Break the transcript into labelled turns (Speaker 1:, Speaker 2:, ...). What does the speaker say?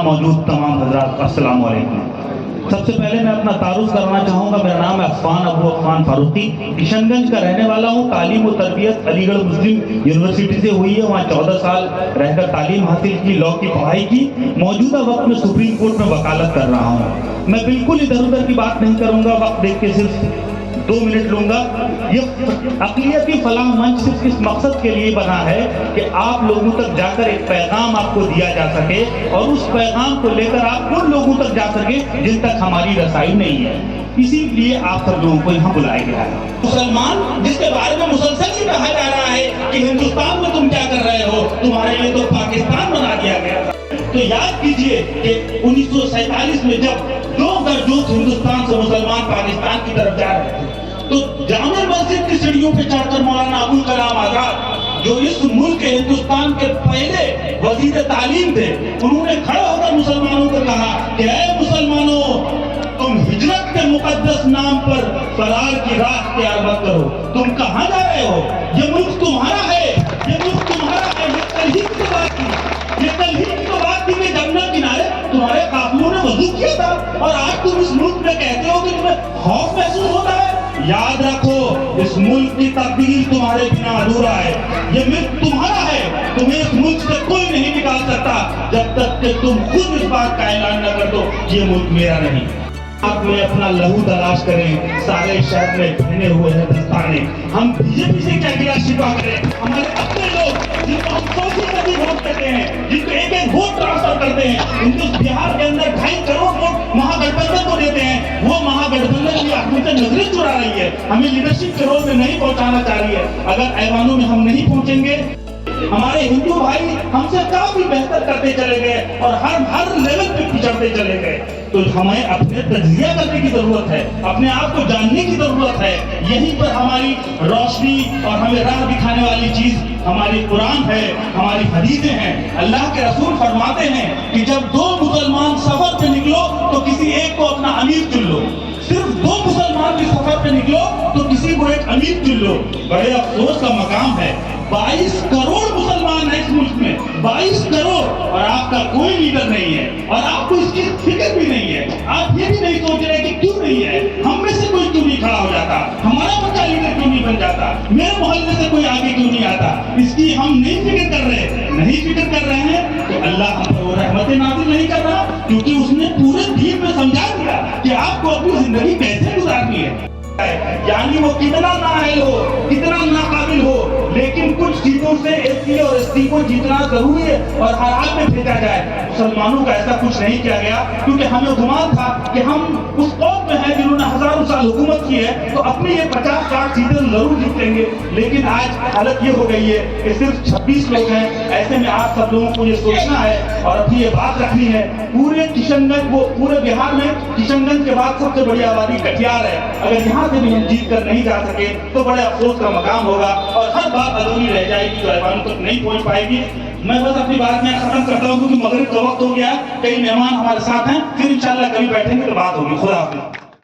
Speaker 1: یہاں موجود تمام حضرات کا السلام علیکم۔ سب سے پہلے میں اپنا تعارف کرنا چاہوں گا۔ میرا نام ہے عفان ابو عفان فاروقی، کشن گنج کا رہنے والا ہوں۔ تعلیم و تربیت علی گڑھ مسلم یونیورسٹی سے ہوئی ہے، وہاں 14 سال رہ کر تعلیم حاصل کی، لاء کی پڑھائی کی۔ موجودہ وقت میں سپریم کورٹ میں وکالت کر رہا ہوں۔ میں بالکل ادھر ادھر کی بات نہیں کروں گا، وقت دیکھ کے صرف 2 منٹ لوں گا۔ یہ اقلیتی فلاح منچ صرف اس مقصد کے لیے بنا ہے کہ آپ لوگوں تک جا کر ایک پیغام آپ کو دیا جا سکے، اور اس پیغام کو لے کر آپ ان لوگوں تک جا سکے جن تک ہماری رسائی نہیں ہے۔ اسی لیے آپ سب لوگوں کو یہاں بلایا گیا ہے۔ مسلمان جس کے بارے میں مسلسل یہ کہا جا رہا ہے کہ ہندوستان میں تم کیا کر رہے ہو، تمہارے لیے تو پاکستان بنا دیا گیا تھا۔ تو یاد کیجئے کہ 1947 میں جب 2 گرجوت ہندوستان سے مسلمان پاکستان کی طرف جا رہے تھے، تو جامع مسجد کی سیڑھیوں پہ چڑھ کر مولانا ابوالکلام آزاد، جو اس ملک ہندوستان کے پہلے وزیر تعلیم تھے، انہوں نے کھڑا ہو کر مسلمانوں کو کہا کہ اے مسلمانوں، تم ہجرت کے مقدس نام پر فرار کی راہ اختیار مت کرو۔ تم کہاں جا رہے ہو؟ یہ ملک تمہارا ہے، یہ ملک تمہارا ہے۔ یہ کل ہی کی بات تھی، یہ کل ہی کی بات تھی کہ جمنا کنارے تمہارے قافلوں نے وضو کیا تھا، اور آج تم اس ملک میں کہتے ہو کہ تمہیں خوف محسوس ہوتا ہے۔ یاد رکھو، اس ملک کی تبدیل تمہارے بنا ادھورا ہے۔ یہ ملک تمہارا ہے، تمہیں اس ملک سے کوئی نہیں نکال سکتا جب تک کہ تم خود اس بات کا اعلان نہ کر دو یہ ملک میرا نہیں۔ آپ میں اپنا لہو تلاش کریں، سارے شہر میں پہنے ہوئے ہیں دستانے۔ ہم بی جے پی سے کیا گلا شفا کریں؟ ہمارے اپنے لوگ جن کو ہم 100% ووٹ دیتے ہیں، جن کو ایک ایک ووٹ ٹرانسفر کرتے ہیں، ان کو بہار کے اندر 2.5 کروڑ ووٹ مہا گٹھ بندھن کو دیتے ہیں، وہ مہا گٹھ بندھن کی ہم سے نظریں چرا رہی ہے، ہمیں لیڈرشپ کے رول میں نہیں پہنچانا چاہ رہی ہے۔ اگر ایوانوں میں ہم نہیں پہنچیں گے، ہمارے ہندو بھائی ہم سے کافی بہتر کرتے چلے گئے اور ہر لیول پہ پچھڑتے چلے گئے۔ تو ہمیں اپنے تجزیہ کرنے کی ضرورت ہے، اپنے آپ کو جاننے کی ضرورت ہے۔ یہیں پر ہماری روشنی اور ہمیں راہ دکھانے والی چیز ہماری قرآن ہے، ہماری حدیثیں ہیں۔ اللہ کے رسول فرماتے ہیں کہ جب 2 مسلمان سفر پہ نکلو تو کسی ایک کو اپنا امیر چن لو۔ صرف 2 مسلمان بھی سفر پہ نکلو تو کسی کو ایک امیر چن لو۔ بڑے افسوس کا مقام ہے، 22 کروڑ مسلمان ہیں اس ملک میں، 22 کروڑ، اور آپ کا کوئی لیڈر نہیں ہے، اور آپ کو اس کی فکر بھی نہیں ہے۔ آپ یہ بھی نہیں سوچ رہے کہ کیوں نہیں ہے، ہم میں سے کوئی کیوں نہیں کھڑا ہو جاتا، ہمارا بچہ لیڈر کیوں نہیں بن جاتا، میرے محلے سے کوئی آگے کیوں نہیں آتا۔ اس کی ہم نہیں فکر کر رہے ہیں تو اللہ ہم پر وہ رحمتیں نازل نہیں کر رہا، کیونکہ اس نے پورے دین میں سمجھا دیا کہ آپ کو اپنی زندگی کیسے گزارنی ہے۔ یعنی وہ کتنا نااہل ہو، کتنا ناقابل ہو، لیکن کچھ چیزوں سے ایس سی اور ایس ٹی کو جیتنا ضروری ہے اور ہر حال میں بھیجا جائے۔ مسلمانوں کا ایسا کچھ نہیں کیا گیا، کیونکہ ہمیں گمان تھا کہ ہم اس قوم میں ہیں جنہوں نے ہزاروں سال حکومت کی ہے، تو اپنی یہ 50-60 سیٹیں ضرور جیتیں گے۔ لیکن آج حالت یہ ہو گئی ہے کہ صرف 26 لوگ ہیں۔ ایسے میں آپ سب لوگوں کو یہ سوچنا ہے اور ابھی یہ بات رکھنی ہے، پورے کشن گنج، وہ پورے بہار میں کشن گنج کے بعد سب سے بڑی آبادی کٹیہار ہے۔ اگر یہاں سے بھی ہم جیت کر نہیں جا سکے تو بڑے افسوس کا مقام ہوگا، اور ہر بات ادھوری رہ جائے گی جو ایوانوں تک نہیں پہنچ پائے گی۔ میں بس اپنی بات میں ختم کرتا ہوں، کیونکہ مغرب کا وقت ہو گیا، کئی مہمان ہمارے ساتھ ہیں، پھر انشاءاللہ کبھی بیٹھیں گے تو بات ہوگی۔ خدا حافظ۔